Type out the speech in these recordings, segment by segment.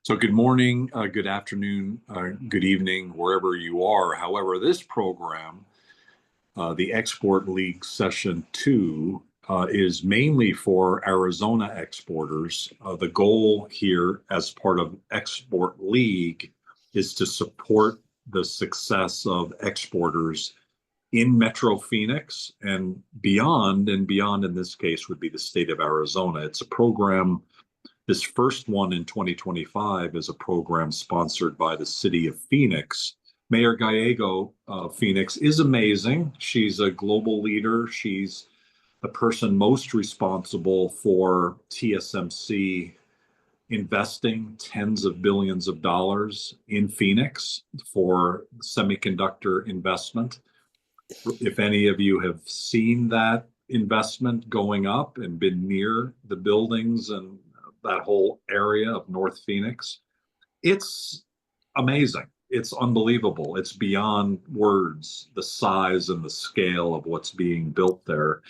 So good morning, good afternoon, good evening, wherever you are. However, this program, the Export League Session 2, is mainly for Arizona exporters. The goal here as part of Export League is to support the success of exporters in Metro Phoenix and beyond in this case would be the state of Arizona. It's a program. This first one in 2025 is a program sponsored by the city of Phoenix. Mayor Gallego of Phoenix is amazing. She's a global leader. She's the person most responsible for TSMC investing tens of billions of dollars in Phoenix for semiconductor investment. If any of you have seen that investment going up and been near the buildings and that whole area of North Phoenix, it's amazing. It's unbelievable. It's beyond words, the size and the scale of what's being built there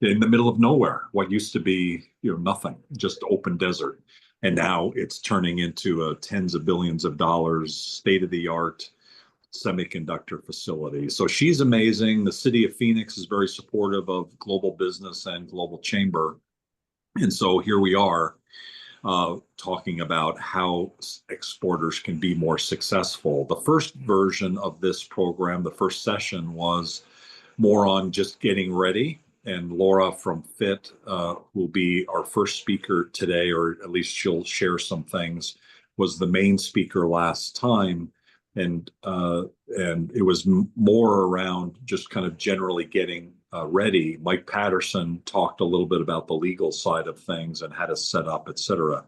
in the middle of nowhere. What used to be, nothing, just open desert. And now it's turning into a tens of billions of dollars, state of the art semiconductor facility. So she's amazing. The city of Phoenix is very supportive of global business and global chamber. And so here we are talking about how exporters can be more successful. The first version of this program, the first session, was more on just getting ready. And Lora from FIT will be our first speaker today, or at least she'll share some things, was the main speaker last time. And it was more around just kind of generally getting ready. Mike Patterson talked a little bit about the legal side of things and how to set up, et cetera.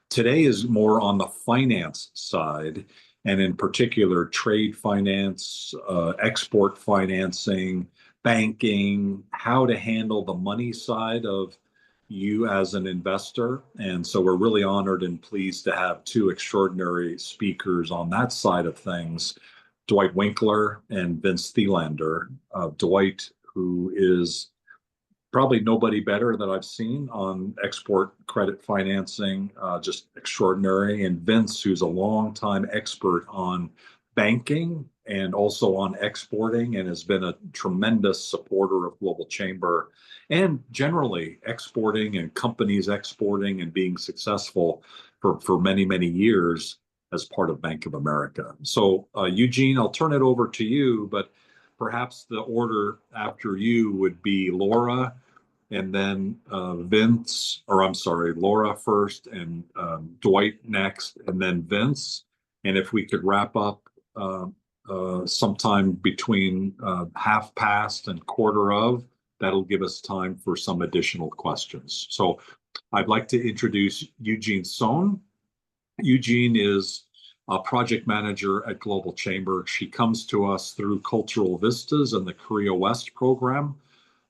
Today is more on the finance side, and in particular, trade finance, export financing, banking, how to handle the money side of you as an investor. And so we're really honored and pleased to have two extraordinary speakers on that side of things, Dwight Winkler and Vince Thelander. Dwight, who is probably nobody better that I've seen on export credit financing, just extraordinary. And Vince, who's a longtime expert on banking and also on exporting and has been a tremendous supporter of Global Chamber and generally exporting and companies exporting and being successful for many, many years as part of Bank of America. So Eugene, I'll turn it over to you, but perhaps the order after you would be Lora, and then Vince, or I'm sorry, Lora first, and Dwight next, and then Vince. And if we could wrap up sometime between half past and quarter of, that'll give us time for some additional questions. So I'd like to introduce Eugene Sohn. Eugene is a project manager at Global Chamber. She comes to us through Cultural Vistas and the Korea West program.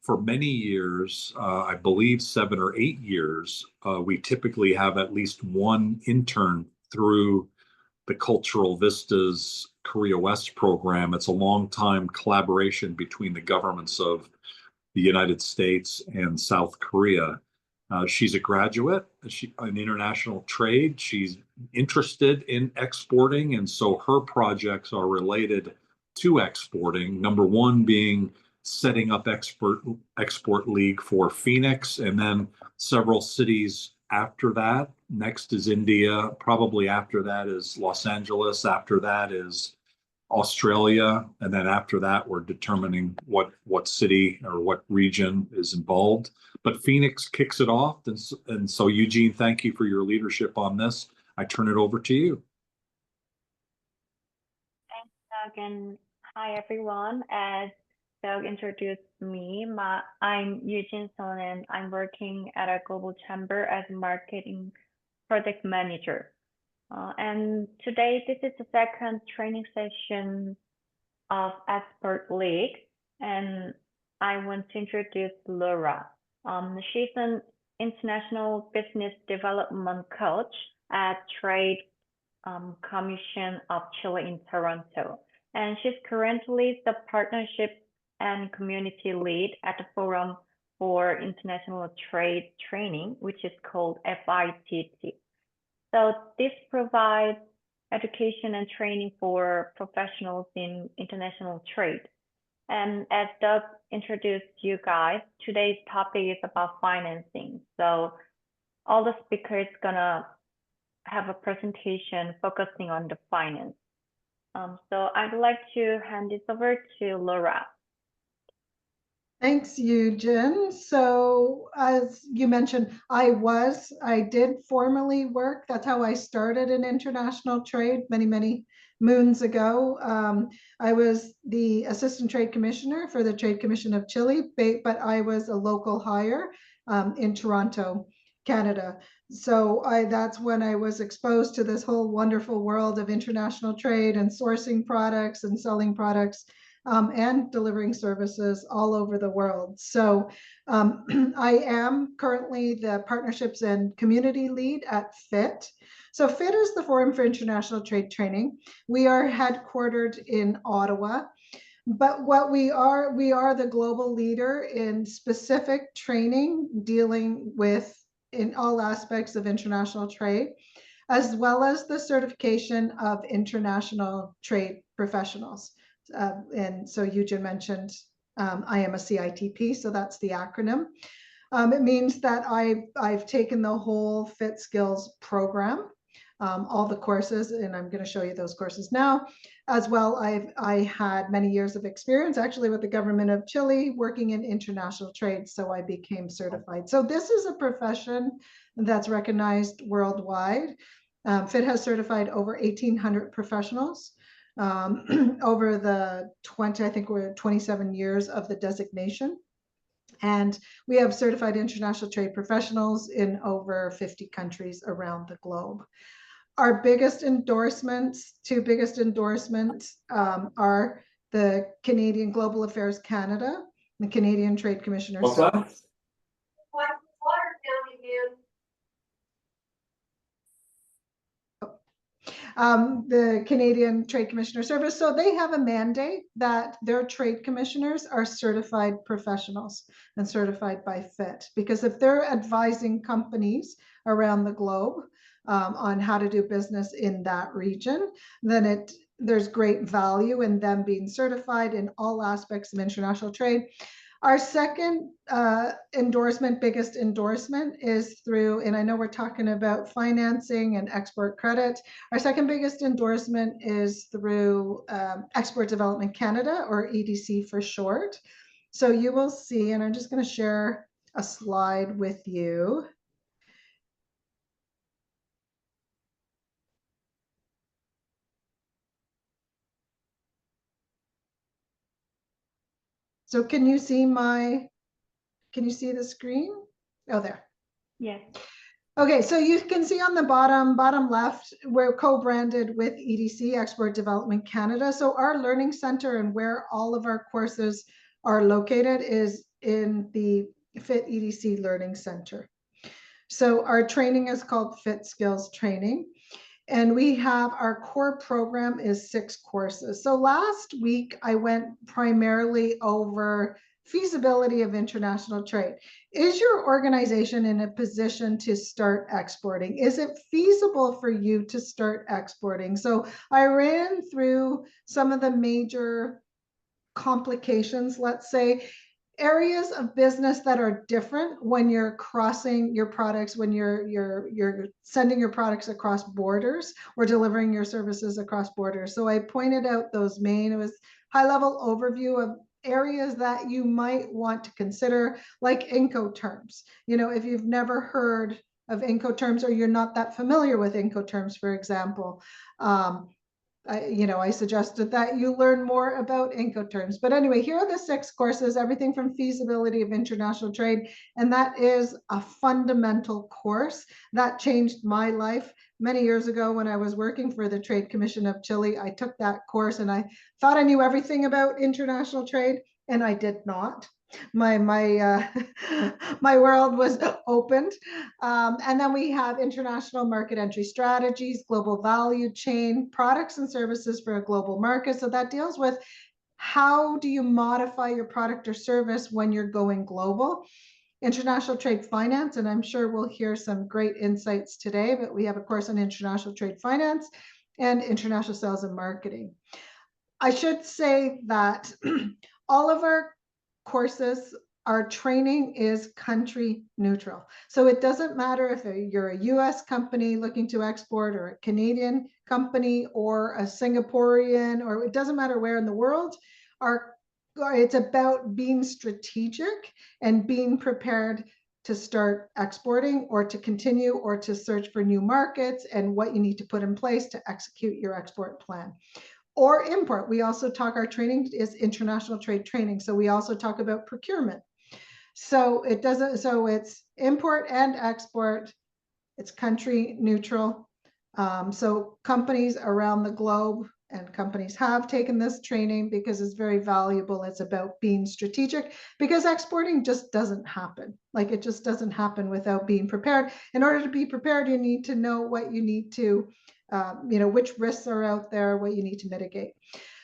For many years, I believe 7 or 8 years, we typically have at least one intern through the Cultural Vistas Korea West program. It's a long-time collaboration between the governments of the United States and South Korea. She's a graduate in international trade. She's interested in exporting, and so her projects are related to exporting. Number one being setting up export league for Phoenix, and then several cities after that. Next is India. Probably after that is Los Angeles. After that is Australia, and then after that, we're determining what city or what region is involved. But Phoenix kicks it off, and so Eugene, thank you for your leadership on this. I turn it over to you. Thanks, Doug, and hi everyone. As Doug introduced me, I'm Eugene Son, and I'm working at a global chamber as a marketing project manager. And today, this is the second training session of Export League, and I want to introduce Lora. She's an international business development coach at Trade Commission of Chile in Toronto, and she's currently the partnership and community lead at the Forum for International Trade Training, which is called FITskills. So this provides education and training for professionals in international trade. And as Doug introduced you guys, today's topic is about financing. So all the speakers gonna have a presentation focusing on the finance. So I'd like to hand this over to Lora. Thanks, Eugen. So as you mentioned, I did formally work. That's how I started in international trade many moons ago. I was the Assistant Trade Commissioner for the Trade Commission of Chile, but I was a local hire in Toronto, Canada. So that's when I was exposed to this whole wonderful world of international trade and sourcing products and selling products and delivering services all over the world. So I am currently the Partnerships and Community Lead at FIT. So FIT is the Forum for International Trade Training. We are headquartered in Ottawa, but what we are the global leader in specific training dealing with in all aspects of international trade, as well as the certification of international trade professionals. And so Eugen mentioned I am a CITP, so that's the acronym. It means that I've taken the whole FITskills program, all the courses, and I'm going to show you those courses now. As well, I had many years of experience actually with the government of Chile working in international trade, so I became certified. So this is a profession that's recognized worldwide. FIT has certified over 1,800 professionals over the 27 years of the designation. And we have certified international trade professionals in over 50 countries around the globe. Our biggest endorsements, two biggest endorsements are the Canadian Global Affairs Canada, the Canadian Trade Commissioner. What's that? The Canadian Trade Commissioner Service. So they have a mandate that their trade commissioners are certified professionals and certified by FIT, because if they're advising companies around the globe on how to do business in that region, then there's great value in them being certified in all aspects of international trade. Our second biggest endorsement is through, and I know we're talking about financing and export credit. Our second biggest endorsement is through Export Development Canada, or EDC for short. So you will see, and I'm just going to share a slide with you. So can you see the screen? Oh, there. Yes. Okay, so you can see on the bottom left, we're co-branded with EDC, Export Development Canada. So our learning center and where all of our courses are located is in the FIT EDC Learning Center. So our training is called FITskills training. And we have our core program is 6 courses. So last week I went primarily over feasibility of international trade. Is your organization in a position to start exporting? Is it feasible for you to start exporting? So I ran through some of the major complications, let's say, areas of business that are different when you're crossing your products, when you're sending your products across borders or delivering your services across borders. So I pointed out those main, it was high-level overview of areas that you might want to consider, like Incoterms. You know, if you've never heard of Incoterms or you're not that familiar with Incoterms, for example, I suggested that you learn more about Incoterms. But anyway, here are the 6 courses, everything from feasibility of international trade. And that is a fundamental course that changed my life. Many years ago when I was working for the Trade Commission of Chile, I took that course and I thought I knew everything about international trade, and I did not. My world was opened. And then we have international market entry strategies, global value chain, products and services for a global market. So that deals with how do you modify your product or service when you're going global. international trade finance, and I'm sure we'll hear some great insights today, but we have a course on international trade finance and international sales and marketing. I should say that all of our courses, our training is country neutral. So it doesn't matter if you're a US company looking to export, or a Canadian company, or a Singaporean, or it doesn't matter where in the world. It's about being strategic and being prepared to start exporting, or to continue, or to search for new markets, and what you need to put in place to execute your export plan. Or import. We also talk, our training is international trade training. So we also talk about procurement. So it's import and export. It's country neutral. So companies around the globe, and companies have taken this training because it's very valuable. It's about being strategic, because exporting just doesn't happen. Like, it just doesn't happen without being prepared. In order to be prepared, you need to know what you need to, which risks are out there, what you need to mitigate.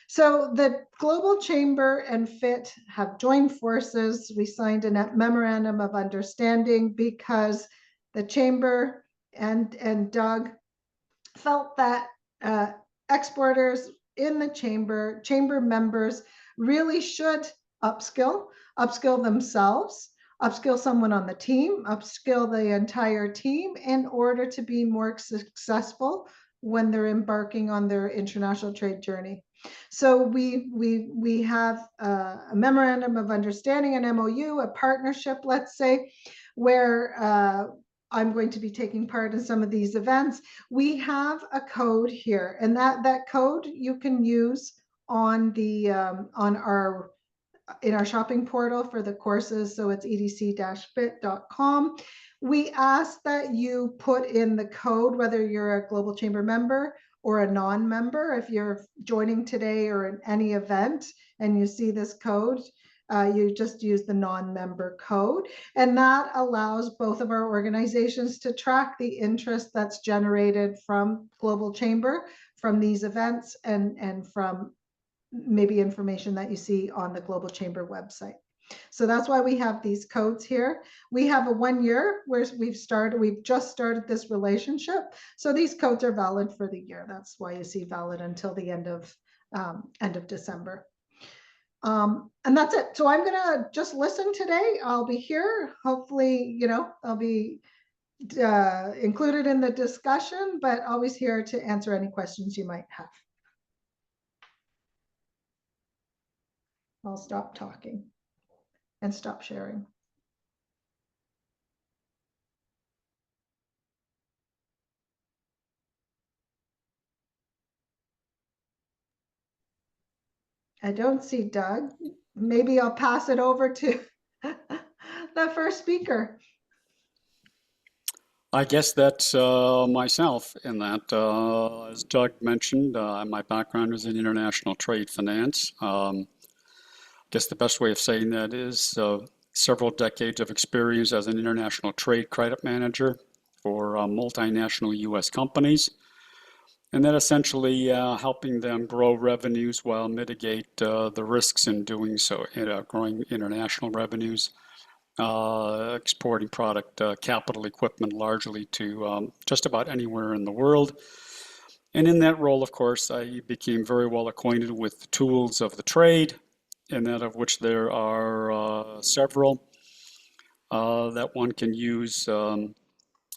So the Global Chamber and FIT have joined forces. We signed a memorandum of understanding because the Chamber and Doug felt that exporters in the chamber members really should upskill themselves, upskill someone on the team, upskill the entire team, in order to be more successful when they're embarking on their international trade journey. So we have a memorandum of understanding, an MOU, a partnership, let's say, where I'm going to be taking part in some of these events. We have a code here, and that code you can use on the in our shopping portal for the courses. So it's edc-fit.com. We ask that you put in the code, whether you're a Global Chamber member or a non-member. If you're joining today or in any event and you see this code, you just use the non-member code, and that allows both of our organizations to track the interest that's generated from Global Chamber, from these events, and from maybe information that you see on the Global Chamber website. So that's why we have these codes here. We have a 1 year where we've just started this relationship. So these codes are valid for the year. That's why you see valid until the end of December. And that's it. So I'm gonna just listen today. I'll be here. Hopefully, I'll be included in the discussion, but always here to answer any questions you might have. I'll stop talking and stop sharing. I don't see Doug. Maybe I'll pass it over to the first speaker. I guess that's myself in that, as Doug mentioned, my background is in international trade finance. I guess the best way of saying that is several decades of experience as an international trade credit manager for multinational U.S. companies, and then essentially helping them grow revenues while mitigate the risks in doing so, growing international revenues. Exporting product, capital equipment largely to just about anywhere in the world. And in that role, of course, I became very well acquainted with the tools of the trade, and that of which there are several that one can use in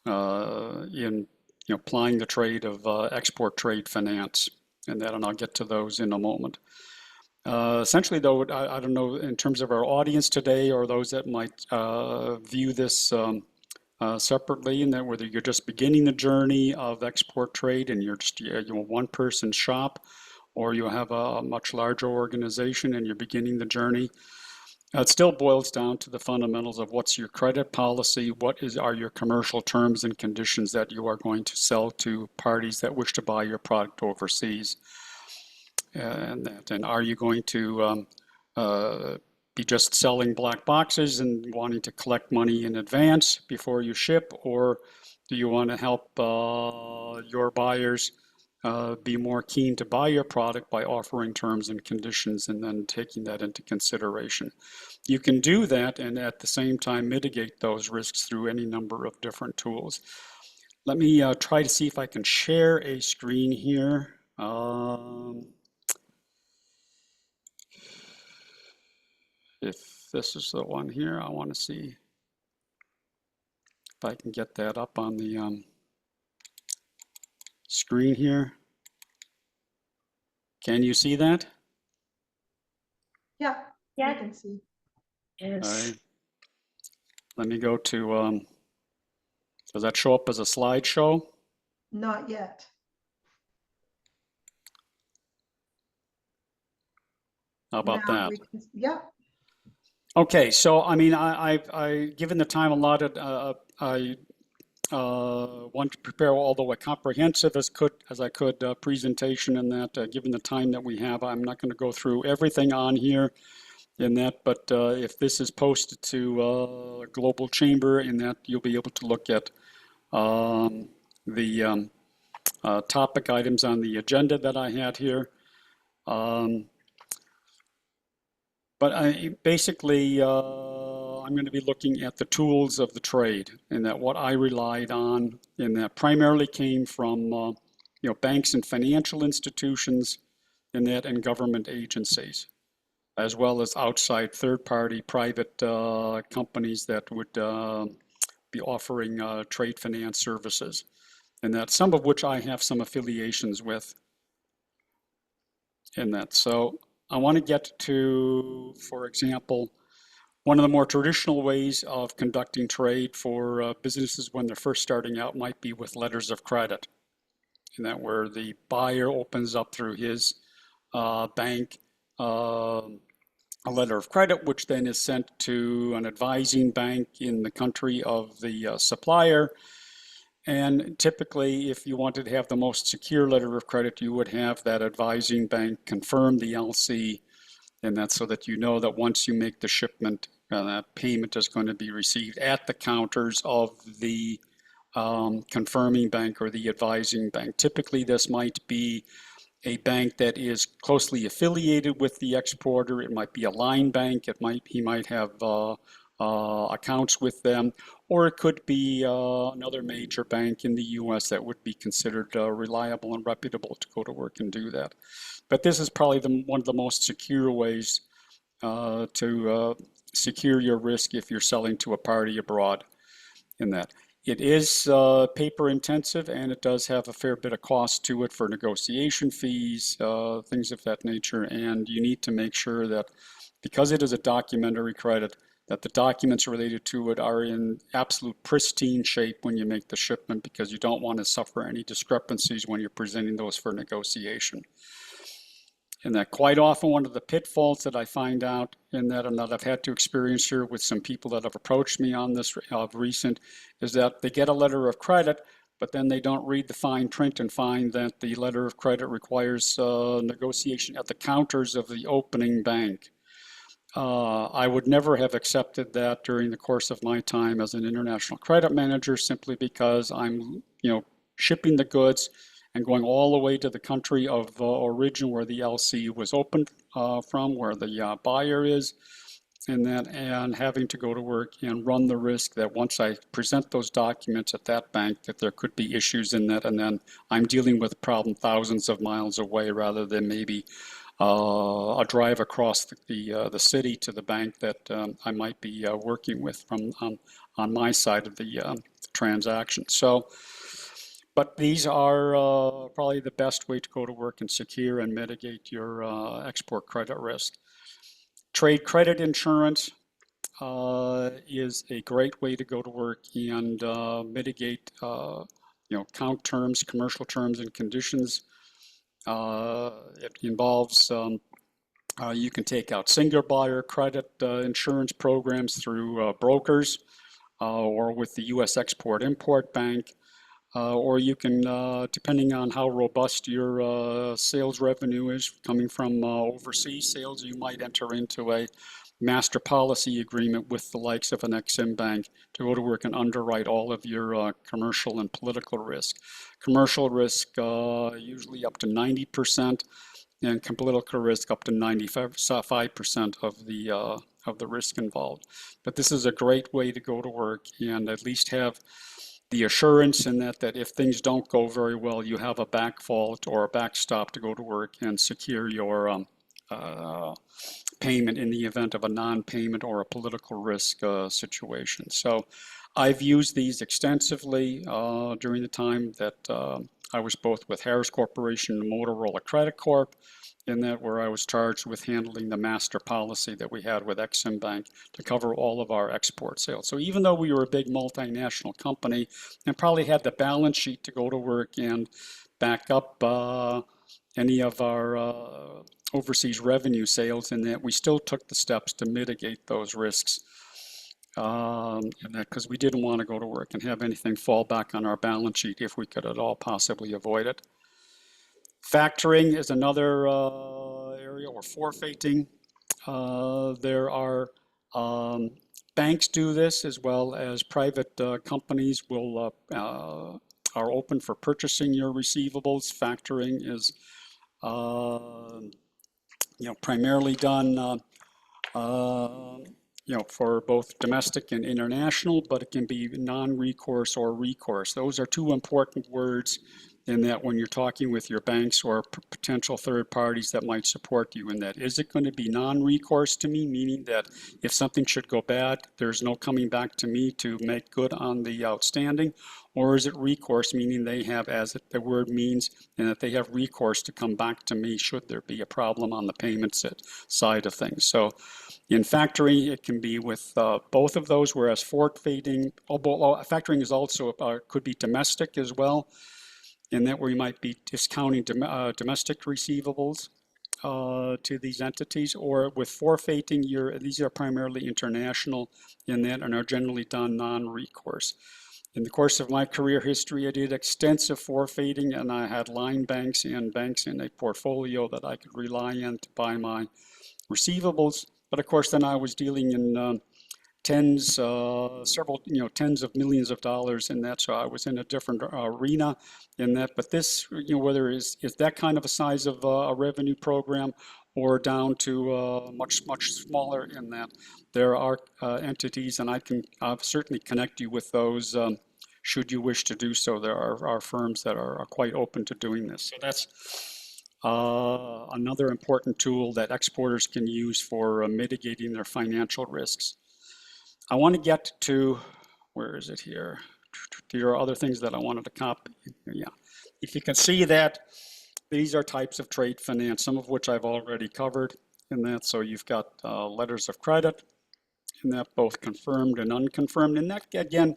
applying the trade of export trade finance, and I'll get to those in a moment. Essentially, though, I don't know, in terms of our audience today, or those that might view this separately, and that whether you're just beginning the journey of export trade and you're just one-person shop, or you have a much larger organization and you're beginning the journey, it still boils down to the fundamentals of what's your credit policy, are your commercial terms and conditions that you are going to sell to parties that wish to buy your product overseas. And are you going to be just selling black boxes and wanting to collect money in advance before you ship, or do you want to help your buyers be more keen to buy your product by offering terms and conditions and then taking that into consideration. You can do that and at the same time mitigate those risks through any number of different tools. Let me try to see if I can share a screen here. If this is the one here, I want to see if I can get that up on the screen here. Can you see that? Yeah, Yeah. I can see. Yes. All right. Let me go to, does that show up as a slideshow? Not yet. How about Now that? we can, yeah, Okay, so I mean, given the time allotted, I want to prepare although a comprehensive as I could presentation in that. Given the time that we have, I'm not going to go through everything on here in that. But if this is posted to Global Chamber, in that you'll be able to look at the topic items on the agenda that I had here. But basically, I'm going to be looking at the tools of the trade, and that what I relied on, and that primarily came from banks and financial institutions, and government agencies, as well as outside third-party private companies that would be offering trade finance services, and that some of which I have some affiliations with. In that, so I want to get to, for example, one of the more traditional ways of conducting trade for businesses when they're first starting out might be with letters of credit, and that where the buyer opens up through his bank a letter of credit, which then is sent to an advising bank in the country of the supplier. And typically, if you wanted to have the most secure letter of credit, you would have that advising bank confirm the LC, and that's so that you know that once you make the shipment, that payment is going to be received at the counters of the confirming bank or the advising bank. Typically, this might be a bank that is closely affiliated with the exporter. It might be a line bank. He might have accounts with them, or it could be another major bank in the U.S. that would be considered reliable and reputable to go to work and do that. But this is probably one of the most secure ways to secure your risk if you're selling to a party abroad in that. It is paper intensive, and it does have a fair bit of cost to it for negotiation fees, things of that nature. And you need to make sure that because it is a documentary credit, that the documents related to it are in absolute pristine shape when you make the shipment, because you don't want to suffer any discrepancies when you're presenting those for negotiation. And that quite often one of the pitfalls that I find out in that, and that I've had to experience here with some people that have approached me on this of recent, is that they get a letter of credit, but then they don't read the fine print and find that the letter of credit requires negotiation at the counters of the opening bank. I would never have accepted that during the course of my time as an international credit manager, simply because I'm, shipping the goods and going all the way to the country of origin where the LC was opened from, where the buyer is, and having to go to work and run the risk that once I present those documents at that bank, that there could be issues in that, and then I'm dealing with a problem thousands of miles away, rather than maybe a drive across the city to the bank that I might be working with from on my side of the transaction. So, but these are probably the best way to go to work and secure and mitigate your export credit risk. Trade credit insurance is a great way to go to work and mitigate, count terms, commercial terms and conditions. It involves you can take out single buyer credit insurance programs through brokers or with the U.S. Export-Import Bank. Or you can, depending on how robust your sales revenue is coming from overseas sales, you might enter into a master policy agreement with the likes of an Ex-Im Bank to go to work and underwrite all of your commercial and political risk. commercial risk usually up to 90%, and political risk up to 95% of the risk involved. But this is a great way to go to work and at least have the assurance in that if things don't go very well, you have a backvault or a backstop to go to work and secure your payment in the event of a non-payment or a political risk situation. So I've used these extensively during the time that I was both with Harris Corporation and Motorola Credit Corp, in that where I was charged with handling the master policy that we had with Exim Bank to cover all of our export sales. So even though we were a big multinational company and probably had the balance sheet to go to work and back up any of our overseas revenue sales, in that we still took the steps to mitigate those risks. And that because we didn't want to go to work and have anything fall back on our balance sheet if we could at all possibly avoid it. Factoring is another area, or forfeiting. There are banks do this as well as private companies will are open for purchasing your receivables. Factoring is primarily done for both domestic and international, but it can be non-recourse or recourse. Those are two important words in that when you're talking with your banks or potential third parties that might support you in that. Is it going to be non-recourse to me, meaning that if something should go bad, there's no coming back to me to make good on the outstanding? Or is it recourse, meaning they have, as the word means, and that they have recourse to come back to me should there be a problem on the payment side of things? So in factoring, it can be with both of those, whereas forfeiting, factoring is also, could be domestic as well, in that where you might be discounting domestic receivables to these entities, or with forfeiting, these are primarily international in that and are generally done non-recourse. In the course of my career history, I did extensive forfeiting, and I had line banks and banks in a portfolio that I could rely on to buy my receivables. But of course, then I was dealing in tens of millions of dollars in that, so I was in a different arena in that. But this, whether is that kind of a size of a revenue program or down to much smaller in that, there are entities, and I can certainly connect you with those should you wish to do so. There are firms that are quite open to doing this. So that's another important tool that exporters can use for mitigating their financial risks. I want to get to, where is it here? There are other things that I wanted to copy. Yeah. If you can see that these are types of trade finance, some of which I've already covered in that. So you've got letters of credit, in that both confirmed and unconfirmed. And that, again,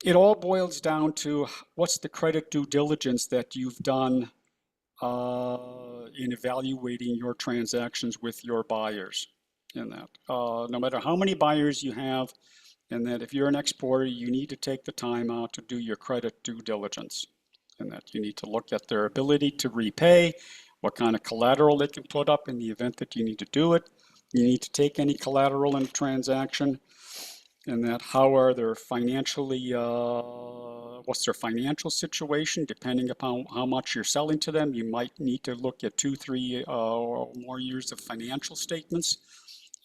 it all boils down to what's the credit due diligence that you've done in evaluating your transactions with your buyers. In that, no matter how many buyers you have, and that if you're an exporter, you need to take the time out to do your credit due diligence. And that you need to look at their ability to repay, what kind of collateral they can put up in the event that you need to do it. You need to take any collateral in a transaction, and that how are their financially, what's their financial situation, depending upon how much you're selling to them. You might need to look at 2, 3 or more years of financial statements.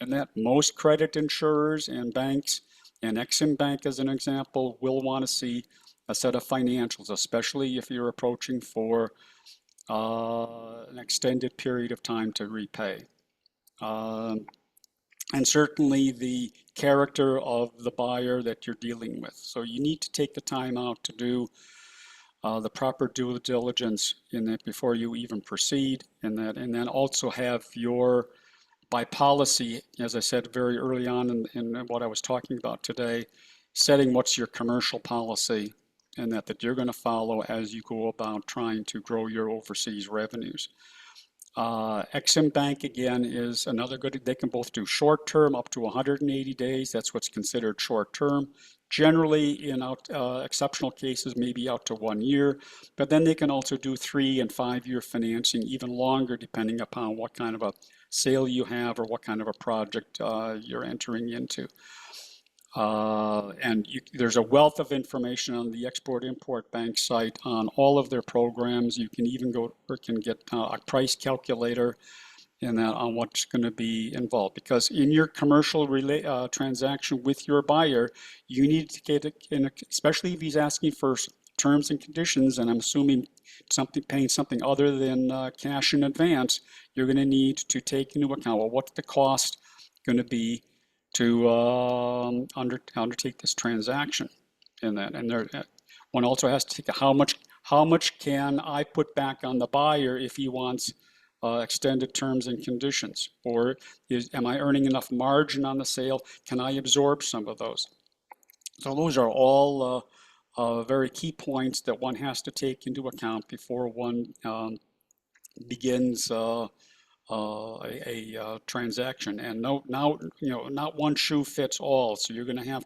And that most credit insurers and banks, and Exim Bank as an example, will want to see a set of financials, especially if you're approaching for an extended period of time to repay. And certainly the character of the buyer that you're dealing with. So you need to take the time out to do the proper due diligence in that before you even proceed, and then also have your, by policy, as I said very early on in what I was talking about today, setting what's your commercial policy, and that you're going to follow as you go about trying to grow your overseas revenues. Exim Bank, again, is another good. They can both do short term up to 180 days. That's what's considered short term. Generally, in exceptional cases, maybe out to 1 year. But then they can also do 3- and 5-year financing, even longer, depending upon what kind of a sale you have or what kind of a project you're entering into. There's a wealth of information on the Export-Import Bank site on all of their programs. You can even go or can get a price calculator in that on what's going to be involved. Because in your commercial transaction with your buyer, you need to get especially if he's asking for terms and conditions, and I'm assuming paying something other than cash in advance, you're going to need to take into account, well, what's the cost going to be to undertake this transaction in that. And one also has to take how much can I put back on the buyer if he wants extended terms and conditions, or am I earning enough margin on the sale? Can I absorb some of those? So those are all very key points that one has to take into account before one begins a transaction. And not one shoe fits all. So you're going to have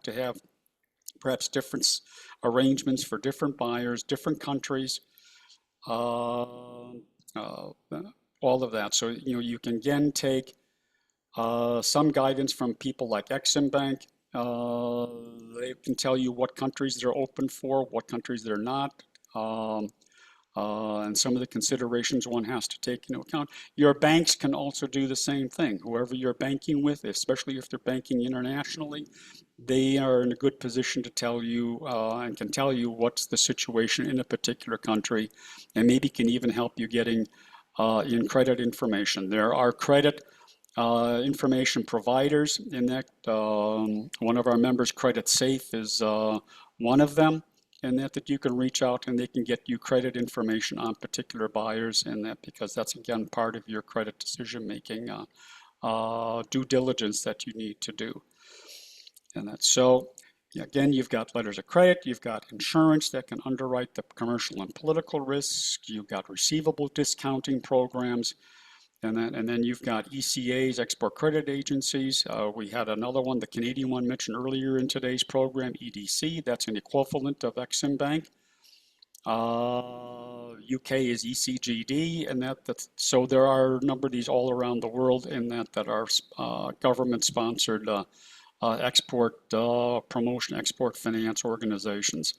perhaps different arrangements for different buyers, different countries, all of that. So you can again take some guidance from people like Exim Bank. They can tell you what countries they're open for, what countries they're not. And some of the considerations one has to take into account. Your banks can also do the same thing. Whoever you're banking with, especially if they're banking internationally, they are in a good position to tell you and can tell you what's the situation in a particular country, and maybe can even help you getting in credit information. There are credit information providers in that. One of our members, Credit Safe, is one of them. And that you can reach out and they can get you credit information on particular buyers, and that because that's again part of your credit decision making due diligence that you need to do. And that's so again, you've got letters of credit, you've got insurance that can underwrite the commercial and political risks, you've got receivable discounting programs. And then you've got ECAs, export credit agencies. We had another one, the Canadian one mentioned earlier in today's program, EDC. That's an equivalent of Exim Bank. UK is ECGD, and so there are a number of these all around the world in that are government-sponsored export promotion, export finance organizations.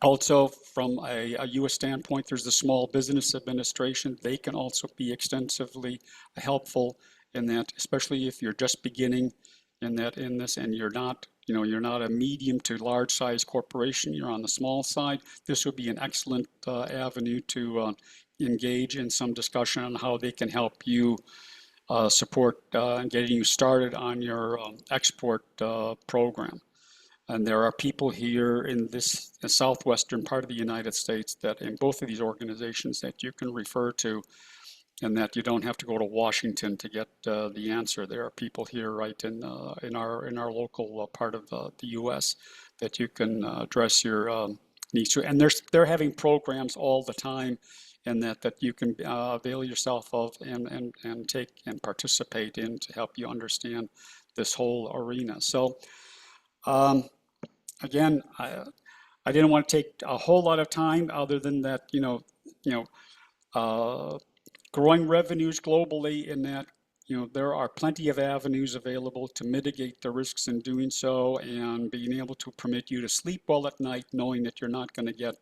Also, from a U.S. standpoint, there's the Small Business Administration. They can also be extensively helpful in that, especially if you're just beginning in this, and you're not a medium to large size corporation. You're on the small side. This would be an excellent avenue to engage in some discussion on how they can help you support getting you started on your export program. And there are people here in this southwestern part of the United States that in both of these organizations that you can refer to, and that you don't have to go to Washington to get the answer. There are people here right in our local part of the U.S. that you can address your needs to. And they're having programs all the time, and that you can avail yourself of and take and participate in to help you understand this whole arena. So. Again, I didn't want to take a whole lot of time other than that, growing revenues globally in that, there are plenty of avenues available to mitigate the risks in doing so, and being able to permit you to sleep well at night knowing that you're not going to get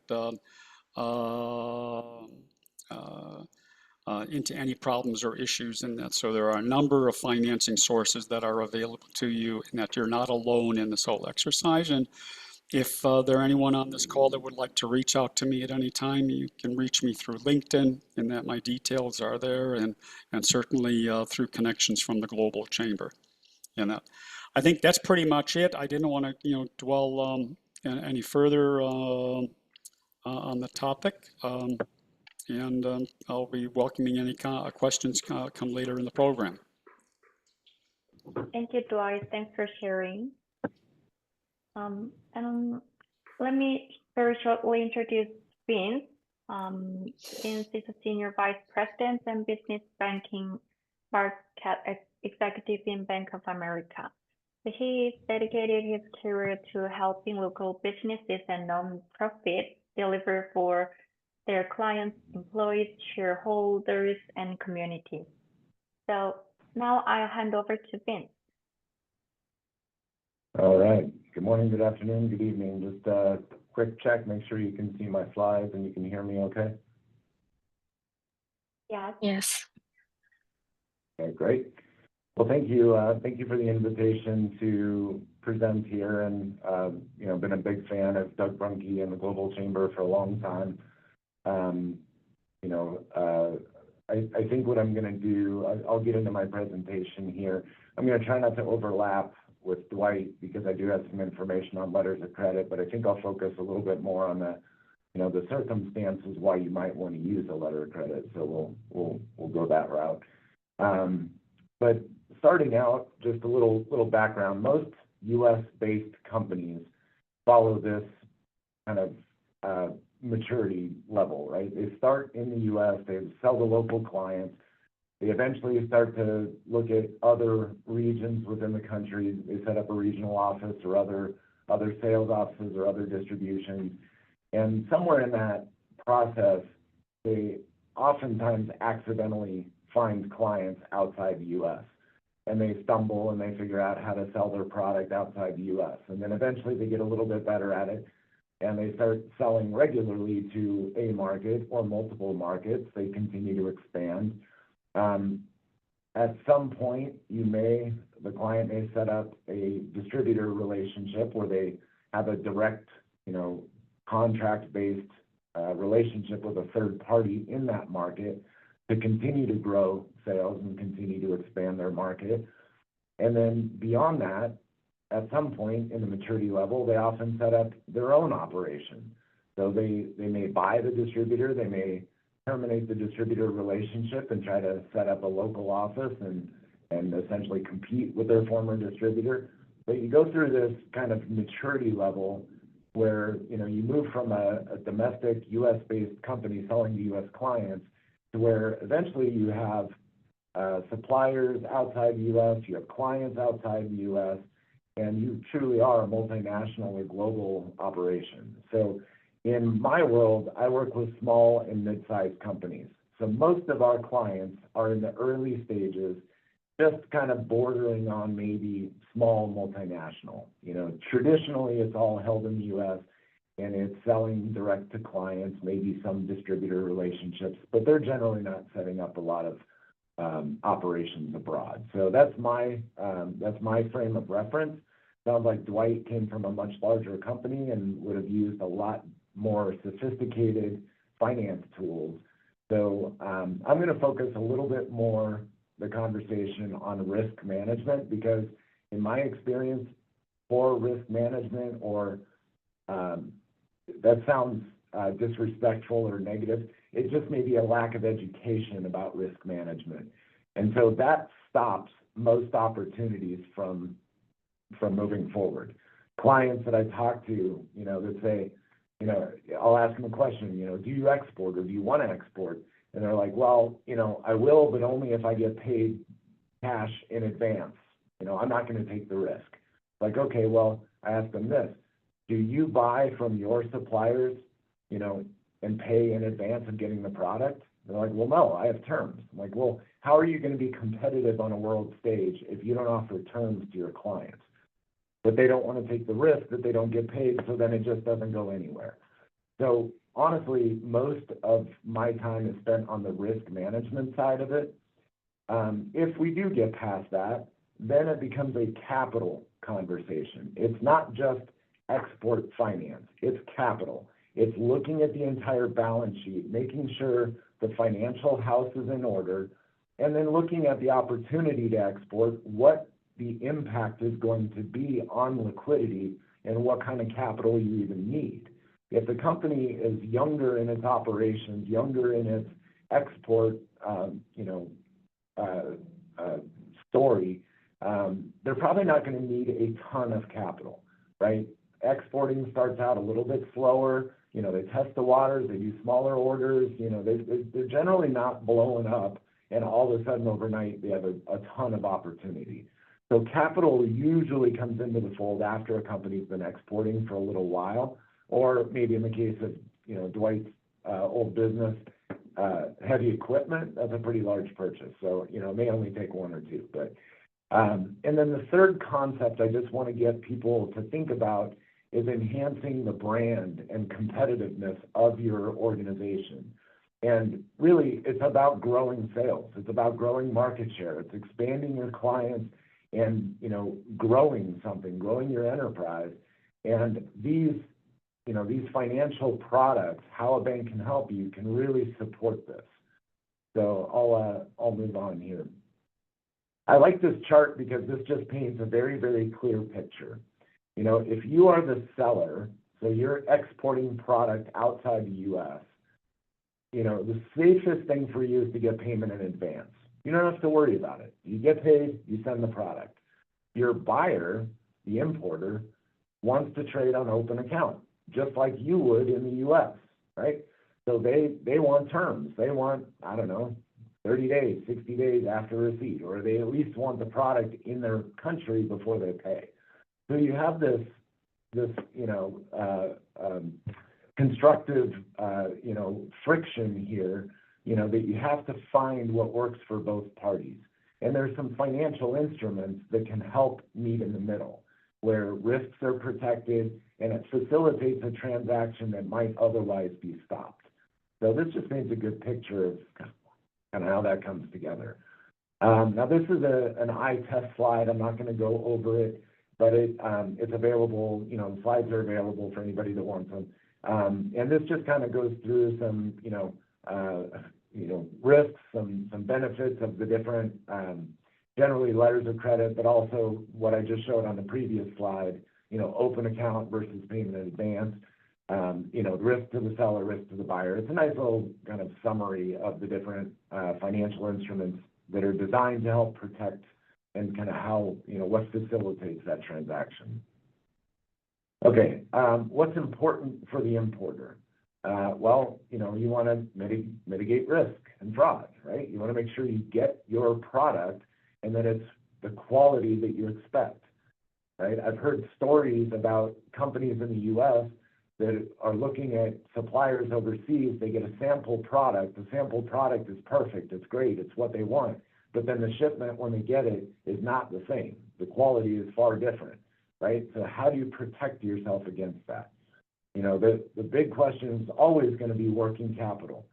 into any problems or issues in that. So there are a number of financing sources that are available to you, and that you're not alone in this whole exercise. And if there are anyone on this call that would like to reach out to me at any time, you can reach me through LinkedIn, and that my details are there, and certainly through connections from the Global Chamber. And I think that's pretty much it. I didn't want to dwell any further on the topic. And I'll be welcoming any questions come later in the program. Thank you, Dwight. Thanks for sharing. And let me very shortly introduce Vince. Vince is a Senior Vice President and Business Banking Market Executive in Bank of America. He dedicated his career to helping local businesses and nonprofits deliver for their clients, employees, shareholders, and communities. So now I'll hand over to Vince. All right. Good morning, good afternoon, good evening. Just a quick check, make sure you can see my slides and you can hear me okay? Yeah. Yes. Okay, great. Well, thank you. Thank you for the invitation to present here, and been a big fan of Doug Brunke and the Global Chamber for a long time. I think what I'm going to do, I'll get into my presentation here. I'm going to try not to overlap with Dwight because I do have some information on letters of credit, but I think I'll focus a little bit more on the circumstances why you might want to use a letter of credit. So we'll go that route. But starting out, just a little background. Most U.S.-based companies follow this kind of maturity level, right? They start in the U.S., they sell to local clients, they eventually start to look at other regions within the country. They set up a regional office or other sales offices or other distributions. And somewhere in that process, they oftentimes accidentally find clients outside the U.S. and they stumble and they figure out how to sell their product outside the U.S. And then eventually they get a little bit better at it and they start selling regularly to a market or multiple markets. They continue to expand. At some point, the client may set up a distributor relationship where they have a direct, contract-based relationship with a third party in that market to continue to grow sales and continue to expand their market. And then beyond that, at some point in the maturity level, they often set up their own operation. So they may buy the distributor, they may terminate the distributor relationship and try to set up a local office and essentially compete with their former distributor. But you go through this kind of maturity level where you move from a domestic U.S.-based company selling to U.S. clients to where eventually you have suppliers outside the U.S., you have clients outside the U.S., and you truly are a multinational or global operation. So in my world, I work with small and mid-sized companies. So most of our clients are in the early stages, just kind of bordering on maybe small multinational. Traditionally, it's all held in the U.S., and it's selling direct to clients, maybe some distributor relationships, but they're generally not setting up a lot of operations abroad. So that's my frame of reference. Sounds like Dwight came from a much larger company and would have used a lot more sophisticated finance tools. So I'm going to focus a little bit more the conversation on risk management because in my experience, poor risk management or that sounds disrespectful or negative. It just may be a lack of education about risk management. And so that stops most opportunities from moving forward. Clients that I talk to, that say, I'll ask them a question, do you export or do you want to export? And they're like, well, I will, but only if I get paid cash in advance. I'm not going to take the risk. Like, okay, well, I ask them this, do you buy from your suppliers, and pay in advance of getting the product? They're like, well, no, I have terms. I'm like, well, how are you going to be competitive on a world stage if you don't offer terms to your clients? But they don't want to take the risk that they don't get paid, so then it just doesn't go anywhere. So honestly, most of my time is spent on the risk management side of it. If we do get past that, then it becomes a capital conversation. It's not just export finance, it's capital. It's looking at the entire balance sheet, making sure the financial house is in order, and then looking at the opportunity to export, what the impact is going to be on liquidity and what kind of capital you even need. If the company is younger in its operations, younger in its export, story, they're probably not going to need a ton of capital, right? Exporting starts out a little bit slower. They test the waters, they do smaller orders, they're generally not blowing up, and all of a sudden overnight they have a ton of opportunity. So capital usually comes into the fold after a company's been exporting for a little while, or maybe in the case of Dwight's old business, heavy equipment, that's a pretty large purchase. So, it may only take one or two, but And then the third concept I just want to get people to think about is enhancing the brand and competitiveness of your organization. And really, it's about growing sales. It's about growing market share. It's expanding your clients and, you know, growing something, growing your enterprise. And these financial products, how a bank can help you, can really support this. So I'll move on here. I like this chart because this just paints a very, very clear picture. You know, if you are the seller, so you're exporting product outside the U.S., you know, the safest thing for you is to get payment in advance. You don't have to worry about it. You get paid, you send the product. Your buyer, the importer, wants to trade on open account, just like you would in the U.S., right? So they want terms. They want, I don't know, 30 days, 60 days after receipt, or they at least want the product in their country before they pay. So you have this you know, constructive, you know, friction here, you know, that you have to find what works for both parties. And there's some financial instruments that can help meet in the middle, where risks are protected and it facilitates a transaction that might otherwise be stopped. So this just paints a good picture of kind of how that comes together. Now this is an eye test slide. I'm not going to go over it, but it's available, you know, the slides are available for anybody that wants them. And this just kind of goes through some, you know, risks, some benefits of the different, generally letters of credit, but also what I just showed on the previous slide, you know, open account versus payment in advance, you know, risk to the seller, risk to the buyer. It's a nice little kind of summary of the different financial instruments that are designed to help protect and kind of how, you know, what facilitates that transaction. Okay, what's important for the importer? Well, you know, you want to mitigate risk and fraud, right? You want to make sure you get your product and that it's the quality that you expect, right? I've heard stories about companies in the U.S. that are looking at suppliers overseas. They get a sample product. The sample product is perfect. It's great. It's what they want. But then the shipment, when they get it, is not the same. The quality is far different, right? So how do you protect yourself against that? You know, the big question is always going to be working capital.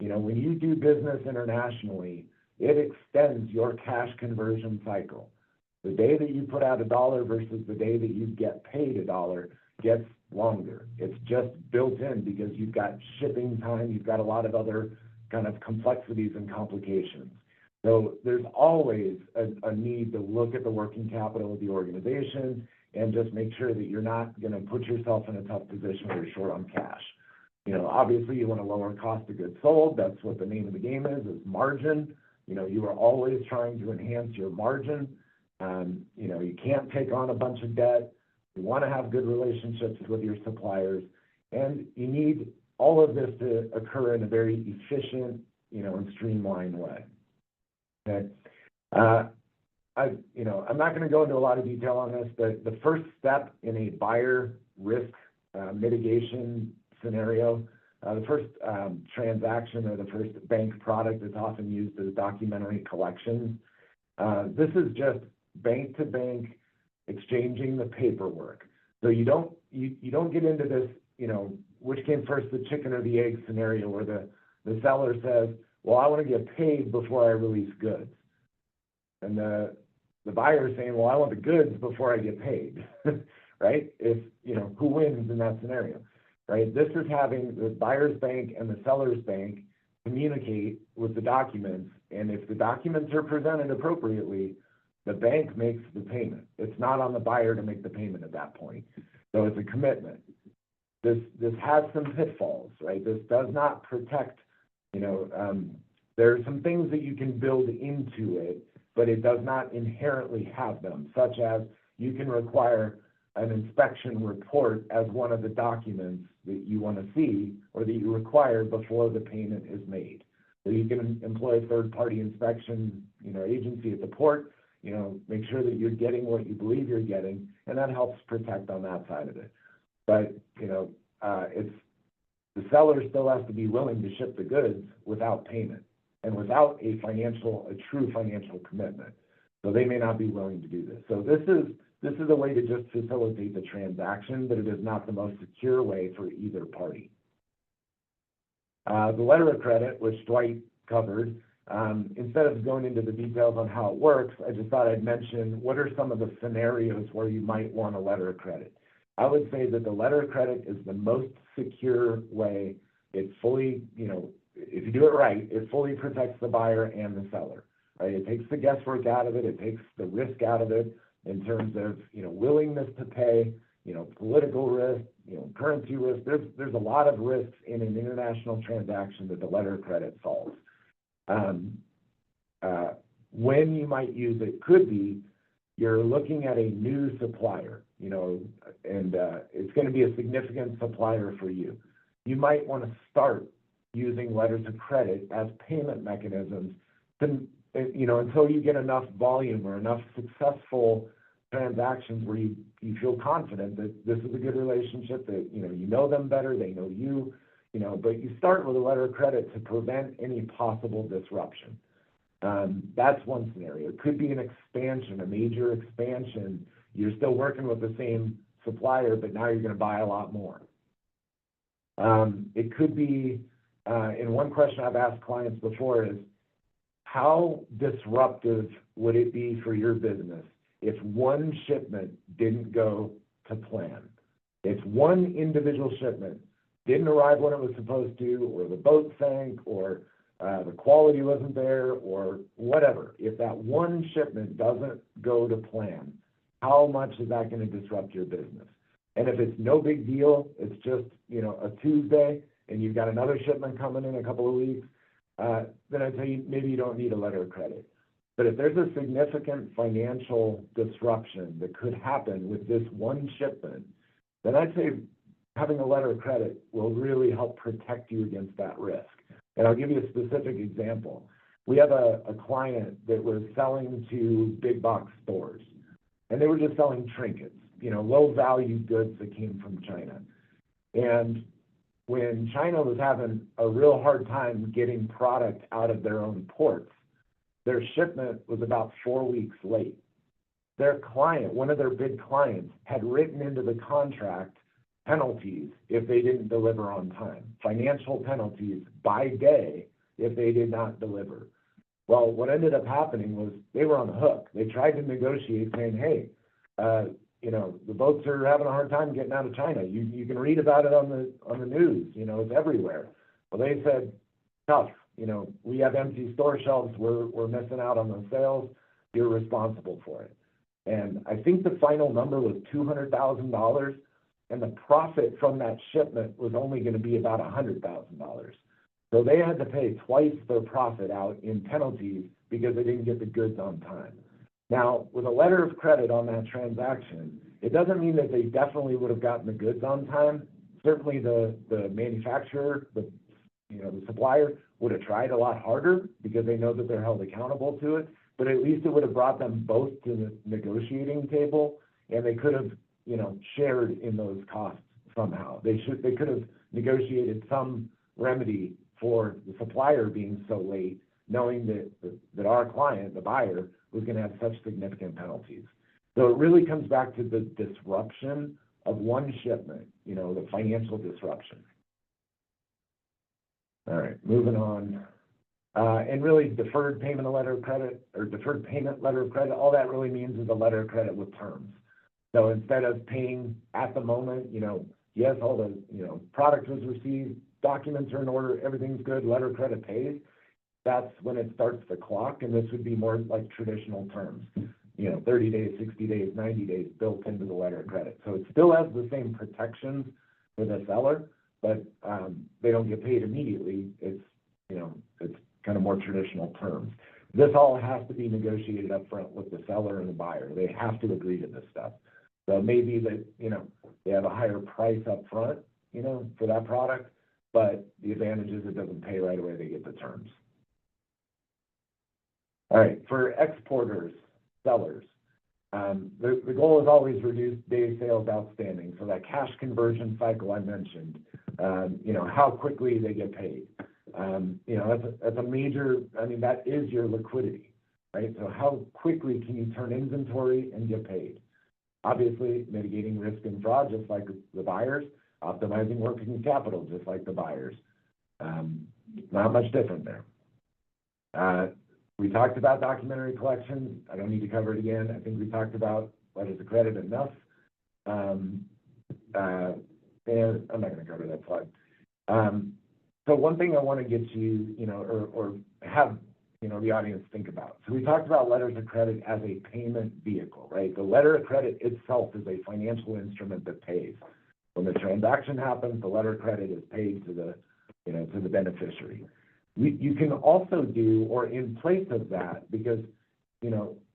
You know, when you do business internationally, it extends your cash conversion cycle. The day that you put out $1 versus the day that you get paid $1 gets longer. It's just built in because you've got shipping time, you've got a lot of other kind of complexities and complications. So there's always a need to look at the working capital of the organization and just make sure that you're not going to put yourself in a tough position where you're short on cash. You know, obviously you want to lower cost of goods sold. That's what the name of the game is margin. You know, you are always trying to enhance your margin. You know, you can't take on a bunch of debt. You want to have good relationships with your suppliers, and you need all of this to occur in a very efficient, you know, and streamlined way. Okay. I'm not going to go into a lot of detail on this, but the first step in a buyer risk mitigation scenario, the first transaction or the first bank product that's often used is documentary collections. This is just bank to bank exchanging the paperwork. So you don't get into this, you know, which came first, the chicken or the egg scenario, where the seller says, well, I want to get paid before I release goods. And the buyer is saying, well, I want the goods before I get paid, right? If, you know, who wins in that scenario, right? This is having the buyer's bank and the seller's bank communicate with the documents. And if the documents are presented appropriately, the bank makes the payment. It's not on the buyer to make the payment at that point. So it's a commitment. This has some pitfalls, right? This does not protect, you know, there are some things that you can build into it, but it does not inherently have them, such as you can require an inspection report as one of the documents that you want to see or that you require before the payment is made. So you can employ a third-party inspection, you know, agency at the port, you know, make sure that you're getting what you believe you're getting, and that helps protect on that side of it. But, you know, it's the seller still has to be willing to ship the goods without payment and without a true financial commitment. So they may not be willing to do this. So this is a way to just facilitate the transaction, but it is not the most secure way for either party. The letter of credit, which Dwight covered, instead of going into the details on how it works, I just thought I'd mention what are some of the scenarios where you might want a letter of credit. I would say that the letter of credit is the most secure way. It fully, if you do it right, it fully protects the buyer and the seller, right? It takes the guesswork out of it. It takes the risk out of it in terms of, willingness to pay, political risk, currency risk. There's a lot of risks in an international transaction that the letter of credit solves. When you might use it could be you're looking at a new supplier, and it's going to be a significant supplier for you. You might want to start using letters of credit as payment mechanisms to, until you get enough volume or enough successful transactions where you feel confident that this is a good relationship, that, you know them better, they know you, but you start with a letter of credit to prevent any possible disruption. That's one scenario. It could be an expansion, a major expansion. You're still working with the same supplier, but now you're going to buy a lot more. It could be, and one question I've asked clients before is, how disruptive would it be for your business if one shipment didn't go to plan? If one individual shipment didn't arrive when it was supposed to, or the boat sank, or the quality wasn't there, or whatever. If that one shipment doesn't go to plan, how much is that going to disrupt your business? And if it's no big deal, it's just, a Tuesday, and you've got another shipment coming in a couple of weeks, then I'd say maybe you don't need a letter of credit. But if there's a significant financial disruption that could happen with this one shipment, then I'd say having a letter of credit will really help protect you against that risk. And I'll give you a specific example. We have a client that was selling to big box stores, and they were just selling trinkets, low value goods that came from China. And when China was having a real hard time getting product out of their own ports, their shipment was about 4 weeks late. Their client, one of their big clients, had written into the contract penalties if they didn't deliver on time, financial penalties by day if they did not deliver. Well, what ended up happening was they were on the hook. They tried to negotiate saying, hey, the boats are having a hard time getting out of China. You can read about it on the news, it's everywhere. Well, they said, tough, we have empty store shelves, we're missing out on those sales, you're responsible for it. And I think the final number was $200,000, and the profit from that shipment was only going to be about $100,000. So they had to pay twice their profit out in penalties because they didn't get the goods on time. Now, with a letter of credit on that transaction, it doesn't mean that they definitely would have gotten the goods on time. Certainly the manufacturer, the supplier would have tried a lot harder because they know that they're held accountable to it, but at least it would have brought them both to the negotiating table, and they could have, shared in those costs somehow. They could have negotiated some remedy for the supplier being so late, knowing that our client, the buyer, was going to have such significant penalties. So it really comes back to the disruption of one shipment, the financial disruption. All right, moving on. And really, deferred payment letter of credit, or deferred payment letter of credit, all that really means is a letter of credit with terms. So instead of paying at the moment, yes, all the, product was received, documents are in order, everything's good, letter of credit pays, that's when it starts the clock, and this would be more like traditional terms, 30 days, 60 days, 90 days built into the letter of credit. So it still has the same protections for the seller, but they don't get paid immediately. It's, it's kind of more traditional terms. This all has to be negotiated up front with the seller and the buyer. They have to agree to this stuff. So it may be that, they have a higher price up front, for that product, but the advantage is it doesn't pay right away, they get the terms. All right, for exporters, sellers, the goal is always reduce days sales outstanding. So that cash conversion cycle I mentioned, how quickly they get paid. That's a major, that is your liquidity. right? So how quickly can you turn inventory and get paid? Obviously, mitigating risk and fraud, just like the buyers, optimizing working capital, just like the buyers. Not much different there. We talked about documentary collections. I don't need to cover it again. I think we talked about letters of credit enough. And I'm not going to cover that slide. So one thing I want to get you, or have, the audience think about. So we talked about letters of credit as a payment vehicle, right? The letter of credit itself is a financial instrument that pays. When the transaction happens, the letter of credit is paid to the beneficiary. You can also do, or in place of that, because,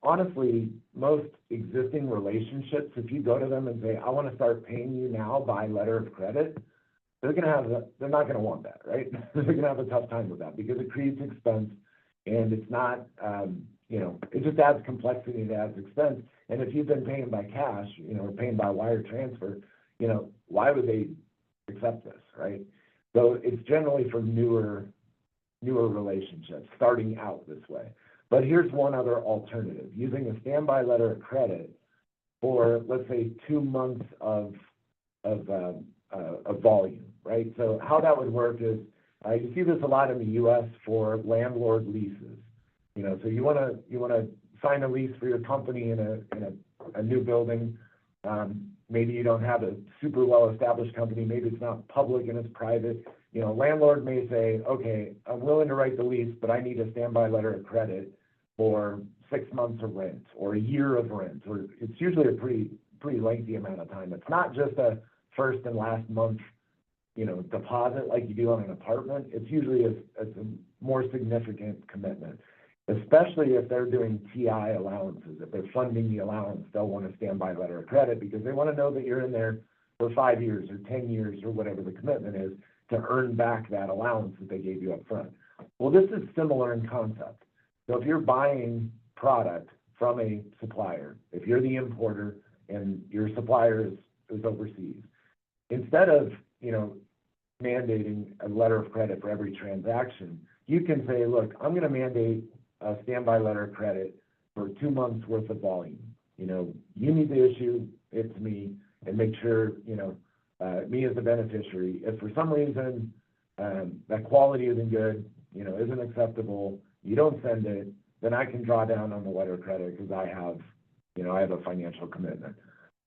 honestly, most existing relationships, if you go to them and say, I want to start paying you now by letter of credit, they're not going to want that, right? They're going to have a tough time with that because it creates expense, and it's not, it just adds complexity, it adds expense. And if you've been paying by cash, or paying by wire transfer, why would they accept this, right? So it's generally for newer relationships, starting out this way. But here's one other alternative: using a standby letter of credit for, let's say, 2 months of volume, right? So how that would work is, you see this a lot in the U.S. for landlord leases. So you want to sign a lease for your company in a new building. Maybe you don't have a super well-established company. Maybe it's not public and it's private. Landlord may say, okay, I'm willing to write the lease, but I need a standby letter of credit for 6 months of rent or a year of rent, or it's usually a pretty lengthy amount of time. It's not just a first and last month, deposit like you do on an apartment. It's usually a more significant commitment, especially if they're doing TI allowances. If they're funding the allowance, they'll want a standby letter of credit because they want to know that you're in there for 5 years or 10 years or whatever the commitment is to earn back that allowance that they gave you up front. Well, this is similar in concept. So if you're buying product from a supplier, if you're the importer and your supplier is overseas, instead of, mandating a letter of credit for every transaction, you can say, look, I'm going to mandate a standby letter of credit for 2 months worth of volume. You need to issue it to me and make sure, me as the beneficiary, if for some reason that quality isn't good, isn't acceptable, you don't send it, then I can draw down on the letter of credit because I have a financial commitment.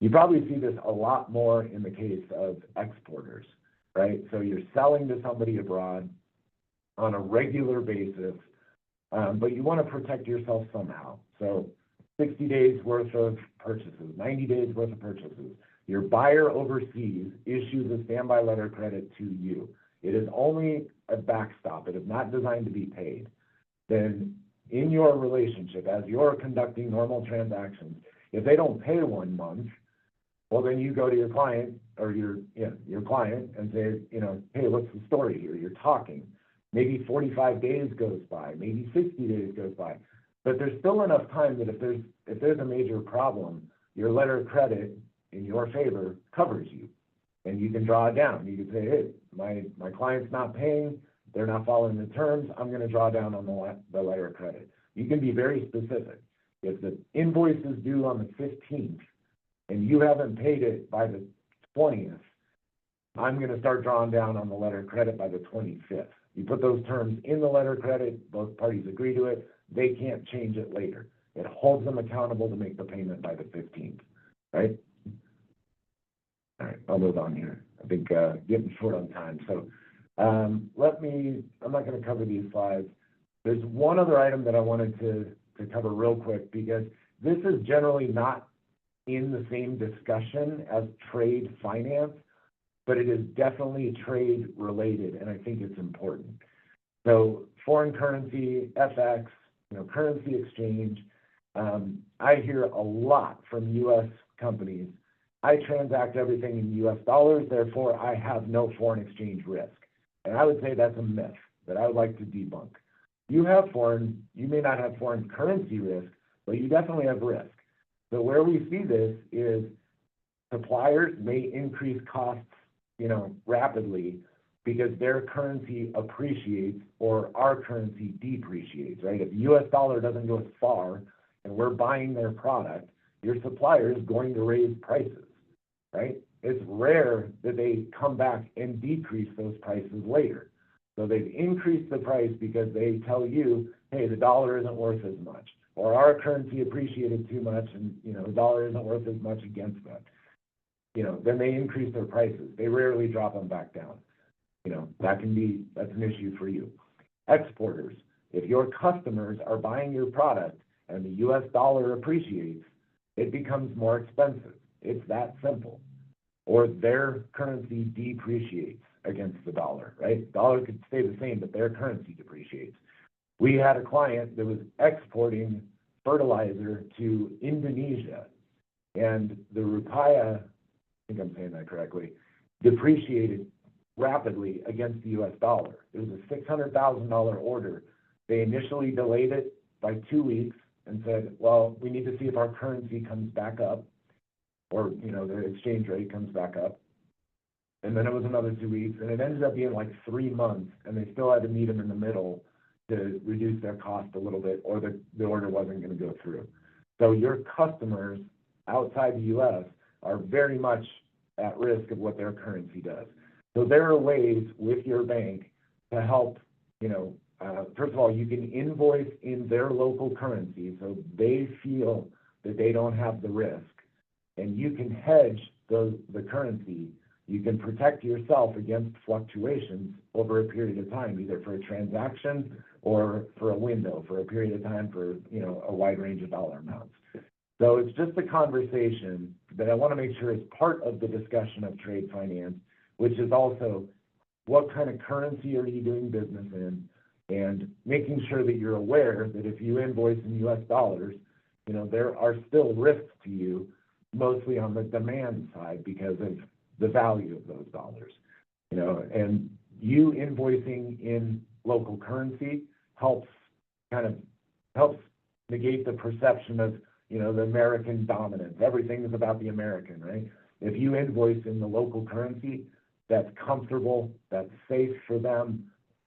You probably see this a lot more in the case of exporters, right? So you're selling to somebody abroad on a regular basis, but you want to protect yourself somehow. So 60 days worth of purchases, 90 days worth of purchases. Your buyer overseas issues a standby letter of credit to you. It is only a backstop. It is not designed to be paid. Then in your relationship, as you're conducting normal transactions, if they don't pay 1 month, well, then you go to your client or your client and say, hey, what's the story here? You're talking. Maybe 45 days goes by, maybe 60 days goes by, but there's still enough time that if there's a major problem, your letter of credit in your favor covers you, and you can draw it down. You can say, hey, my client's not paying, they're not following the terms, I'm going to draw down on the letter of credit. You can be very specific. If the invoice is due on the 15th and you haven't paid it by the 20th, I'm going to start drawing down on the letter of credit by the 25th. You put those terms in the letter of credit, both parties agree to it, they can't change it later. It holds them accountable to make the payment by the 15th, right? All right, I'll move on here. I think getting short on time. So I'm not going to cover these slides. There's one other item that I wanted to cover real quick, because this is generally not in the same discussion as trade finance, but it is definitely trade related, and I think it's important. So foreign currency, FX, currency exchange. I hear a lot from U.S. companies. I transact everything in U.S. dollars, therefore I have no foreign exchange risk. And I would say that's a myth that I would like to debunk. You may not have foreign currency risk, but you definitely have risk. So where we see this is suppliers may increase costs, rapidly because their currency appreciates or our currency depreciates, right? If the US dollar doesn't go as far and we're buying their product, your supplier is going to raise prices, right? It's rare that they come back and decrease those prices later. So they've increased the price because they tell you, hey, the dollar isn't worth as much, or our currency appreciated too much and, you know, the dollar isn't worth as much against that. You know, then they increase their prices. They rarely drop them back down. You know, that's an issue for you. Exporters, if your customers are buying your product and the US dollar appreciates, it becomes more expensive. It's that simple. Or their currency depreciates against the dollar, right? Dollar could stay the same, but their currency depreciates. We had a client that was exporting fertilizer to Indonesia, and the rupiah, I think I'm saying that correctly, depreciated rapidly against the US dollar. It was a $600,000 order. They initially delayed it by 2 weeks and said, well, we need to see if our currency comes back up, or, you know, the exchange rate comes back up. And then it was another 2 weeks, and it ended up being like 3 months, and they still had to meet them in the middle to reduce their cost a little bit, or the order wasn't going to go through. So your customers outside the US are very much at risk of what their currency does. So there are ways with your bank to help, you know, first of all, you can invoice in their local currency so they feel that they don't have the risk, and you can hedge the currency. You can protect yourself against fluctuations over a period of time, either for a transaction or for a window, for a period of time, for, you know, a wide range of dollar amounts. So it's just a conversation that I want to make sure is part of the discussion of trade finance, which is also what kind of currency are you doing business in, and making sure that you're aware that if you invoice in US dollars, you know, there are still risks to you, mostly on the demand side because of the value of those dollars, you know, and you invoicing in local currency helps negate the perception of, you know, the American dominance. Everything is about the American, right? If you invoice in the local currency, that's comfortable, that's safe for them,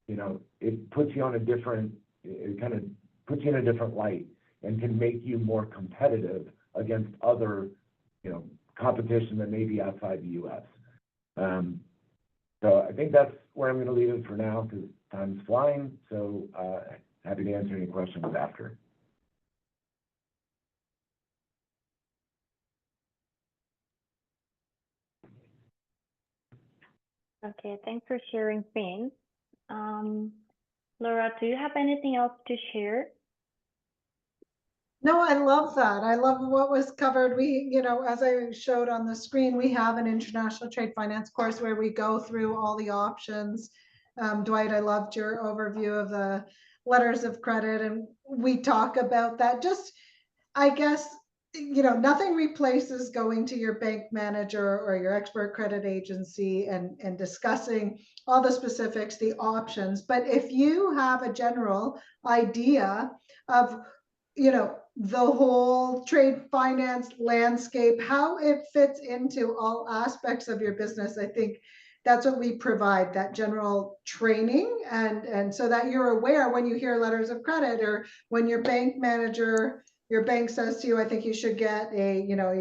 you know, it puts you on a different, it kind of puts you in a different light and can make you more competitive against other, you know, competition that may be outside the US. So I think that's where I'm going to leave it for now because time's flying. So happy to answer any questions after. Okay, thanks for sharing things. Laura, do you have anything else to share? No, I love that. I love what was covered. We, you know, as I showed on the screen, we have an international trade finance course where we go through all the options. Dwight, I loved your overview of the letters of credit, and we talk about that. Just, I guess, you know, nothing replaces going to your bank manager or your expert credit agency and discussing all the specifics, the options. But if you have a general idea of, you know, the whole trade finance landscape, how it fits into all aspects of your business, I think that's what we provide, that general training, and so that you're aware when you hear letters of credit, or when your bank manager, your bank says to you, I think you should get a, you know,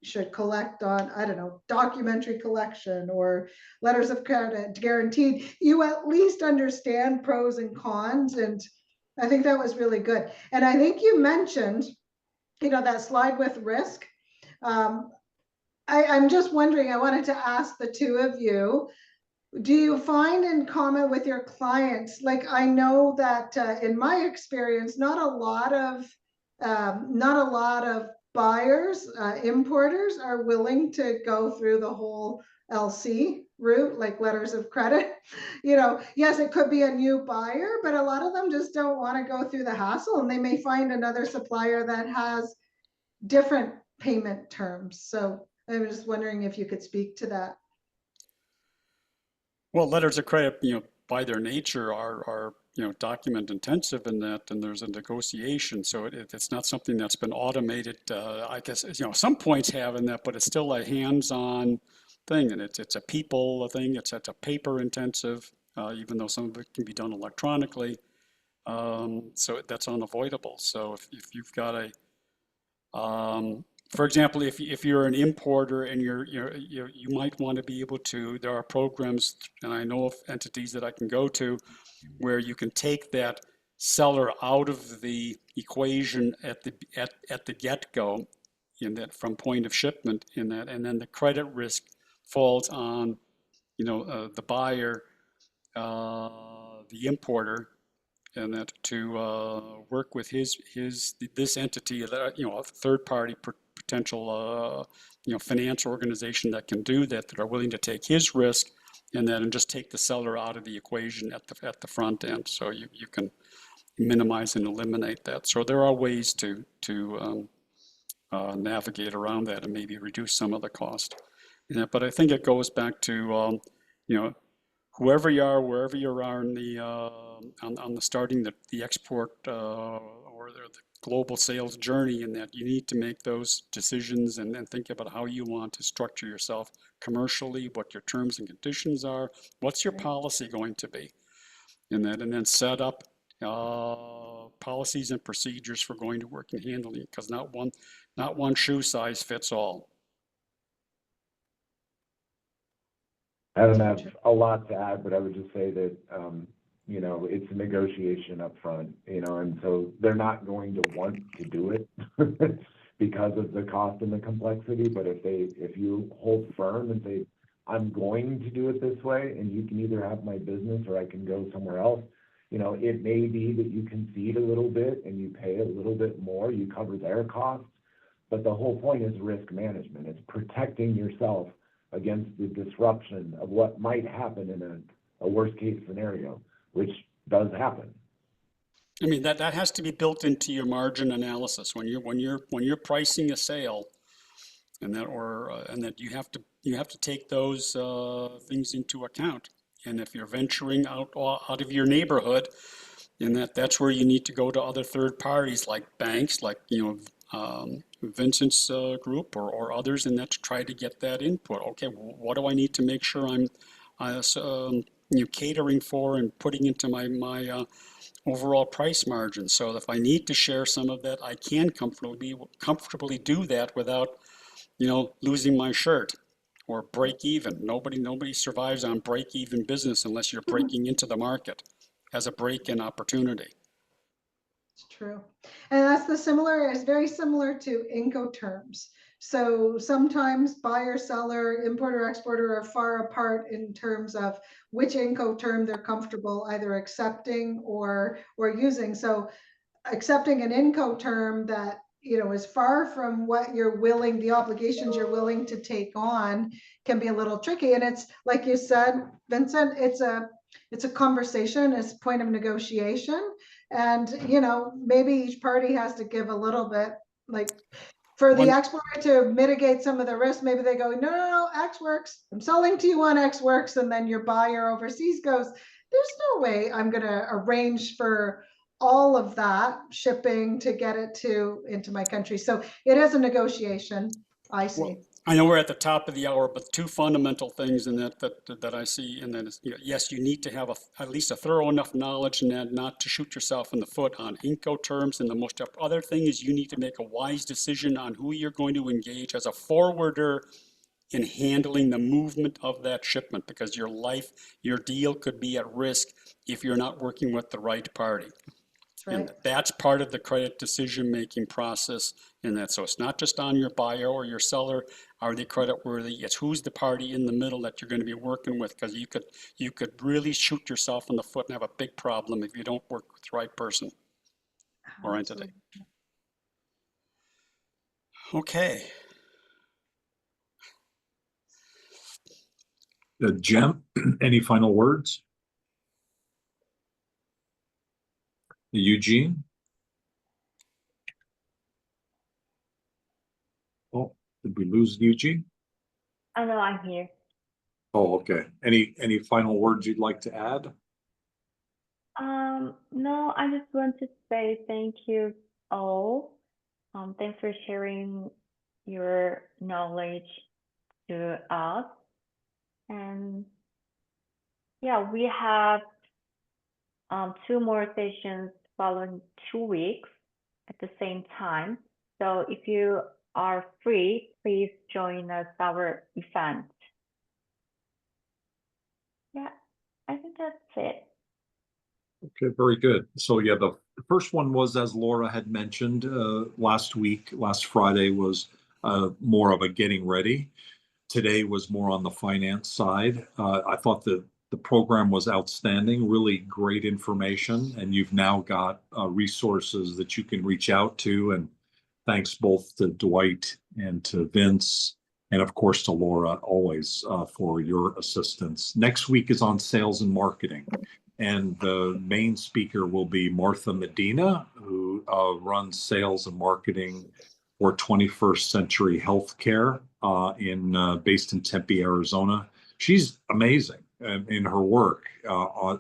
should collect on, I don't know, documentary collection or letters of credit guaranteed, you at least understand pros and cons. And I think that was really good. And I think you mentioned, you know, that slide with risk. I'm just wondering, I wanted to ask the two of you, do you find in common with your clients, like I know that in my experience, not a lot of buyers, importers are willing to go through the whole LC route, like letters of credit. You know, yes, it could be a new buyer, but a lot of them just don't want to go through the hassle, and they may find another supplier that has different payment terms. So I was just wondering if you could speak to that. Well, letters of credit, you know, by their nature are you know, document intensive in that, and there's a negotiation. So it's not something that's been automated. I guess, you know, some points have in that, but it's still a hands-on thing, and it's a people thing. It's a paper intensive, even though some of it can be done electronically. So that's unavoidable. So if you've got a for example, if you're an importer and you might want to be able to, there are programs, and I know of entities that I can go to where you can take that seller out of the equation at the get-go, in that from point of shipment, in that, and then the credit risk falls on the buyer, the importer, and that to work with this entity, a third party potential finance organization that can do that are willing to take his risk, and just take the seller out of the equation at the front end, so you can minimize and eliminate that. So there are ways to navigate around that and maybe reduce some of the cost. But I think it goes back to whoever you are, wherever you are in the on the starting the export or the global sales journey, in that you need to make those decisions and think about how you want to structure yourself commercially, what your terms and conditions are, what's your policy going to be, and then set up policies and procedures for going to work and handling it, because not one shoe size fits all. I don't have a lot to add, but I would just say that, it's a negotiation up front, and so they're not going to want to do it because of the cost and the complexity. But if you hold firm and say, I'm going to do it this way, and you can either have my business or I can go somewhere else, it may be that you concede a little bit and you pay a little bit more, you cover their costs. But the whole point is risk management. It's protecting yourself against the disruption of what might happen in a worst case scenario, which does happen. I mean, that has to be built into your margin analysis when you're pricing a sale, and that you have to take those things into account. And if you're venturing out of your neighborhood, and that's where you need to go to other third parties like banks, like Vincent's group or others, and that to try to get that input. Okay, what do I need to make sure I'm catering for and putting into my overall price margin? So if I need to share some of that, I can comfortably do that without losing my shirt or break even. Nobody survives on break even business unless you're breaking into the market as a break-in opportunity. It's true. And it's very similar to Incoterms. So sometimes buyer, seller, importer, exporter are far apart in terms of which Incoterm they're comfortable either accepting or using. So accepting an Incoterm that is far from what the obligations you're willing to take on can be a little tricky. And it's like you said, Vincent, it's a conversation, it's a point of negotiation. And, maybe each party has to give a little bit, like for the exporter to mitigate some of the risk. Maybe they go, no, X works. I'm selling to you on X works. And then your buyer overseas goes, there's no way I'm going to arrange for all of that shipping to get it into my country. So it is a negotiation, I see. Well, I know we're at the top of the hour, but two fundamental things in that I see, and that is, yes, you need to have at least a thorough enough knowledge in that not to shoot yourself in the foot on Incoterms. And the most other thing is you need to make a wise decision on who you're going to engage as a forwarder in handling the movement of that shipment, because your deal could be at risk if you're not working with the right party. Right. And that's part of the credit decision-making process in that. So it's not just on your buyer or your seller, are they credit worthy? It's who's the party in the middle that you're going to be working with, because you could really shoot yourself in the foot and have a big problem if you don't work with the right person or entity. Okay. Jem, any final words? Eugene? Oh, did we lose Eugene? Oh no, I'm here. Oh, okay. Any final words you'd like to add? No, I just want to say thank you all. Thanks for sharing your knowledge to us. And yeah, we have 2 more sessions following 2 weeks at the same time. So if you are free, please join us our event. Yeah, I think that's it. Okay, very good. So yeah, the first one was, as Laura had mentioned last Friday was more of a getting ready. Today was more on the finance side. I thought the program was outstanding, really great information, and you've now got resources that you can reach out to. And thanks both to Dwight and to Vince, and of course to Laura always for your assistance. Next week is on sales and marketing. And the main speaker will be Martha Medina, who runs sales and marketing for 21st Century Healthcare based in Tempe, Arizona. She's amazing in her work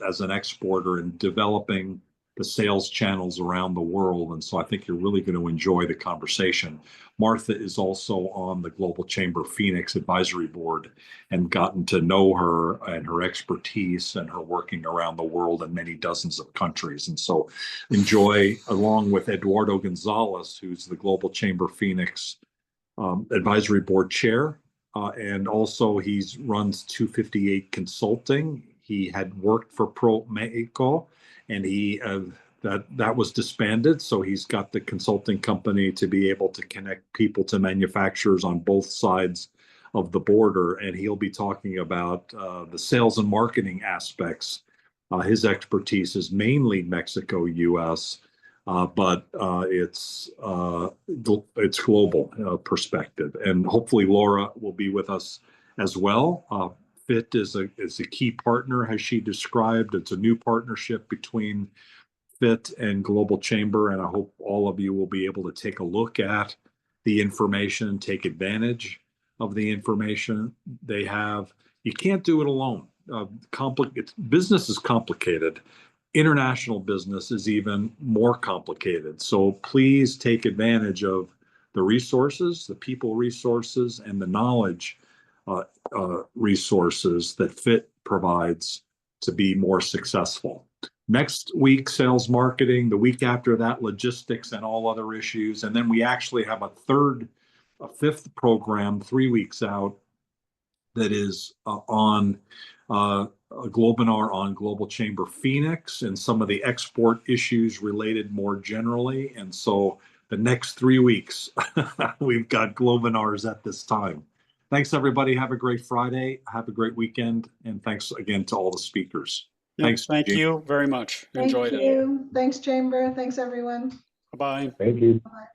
as an exporter and developing the sales channels around the world. And so I think you're really going to enjoy the conversation. Martha is also on the Global Chamber Phoenix Advisory Board and gotten to know her and her expertise and her working around the world in many dozens of countries. And so enjoy, along with Eduardo Gonzalez, who's the Global Chamber Phoenix Advisory Board Chair. And also he runs 258 Consulting. He had worked for Pro Mexico, and that was disbanded. So he's got the consulting company to be able to connect people to manufacturers on both sides of the border. And he'll be talking about the sales and marketing aspects. His expertise is mainly Mexico, US, but it's global perspective. And hopefully Laura will be with us as well. FIT is a key partner, as she described. It's a new partnership between FIT and Global Chamber, and I hope all of you will be able to take a look at the information, take advantage of the information they have. You can't do it alone. Business is complicated. International business is even more complicated. So please take advantage of the resources, the people resources, and the knowledge resources that FIT provides to be more successful. Next week, sales marketing. The week after that, logistics and all other issues. And then we actually have a fifth program 3 weeks out that is on Globinar on Global Chamber Phoenix and some of the export issues related more generally. And so the next 3 weeks, we've got Globinars at this time. Thanks, everybody. Have a great Friday. Have a great weekend. And thanks again to all the speakers. Yeah, Thanks. thank you very much. Thank Enjoyed it. you. Thanks, Chamber. Thanks, everyone. Bye-bye. Thank you. Bye.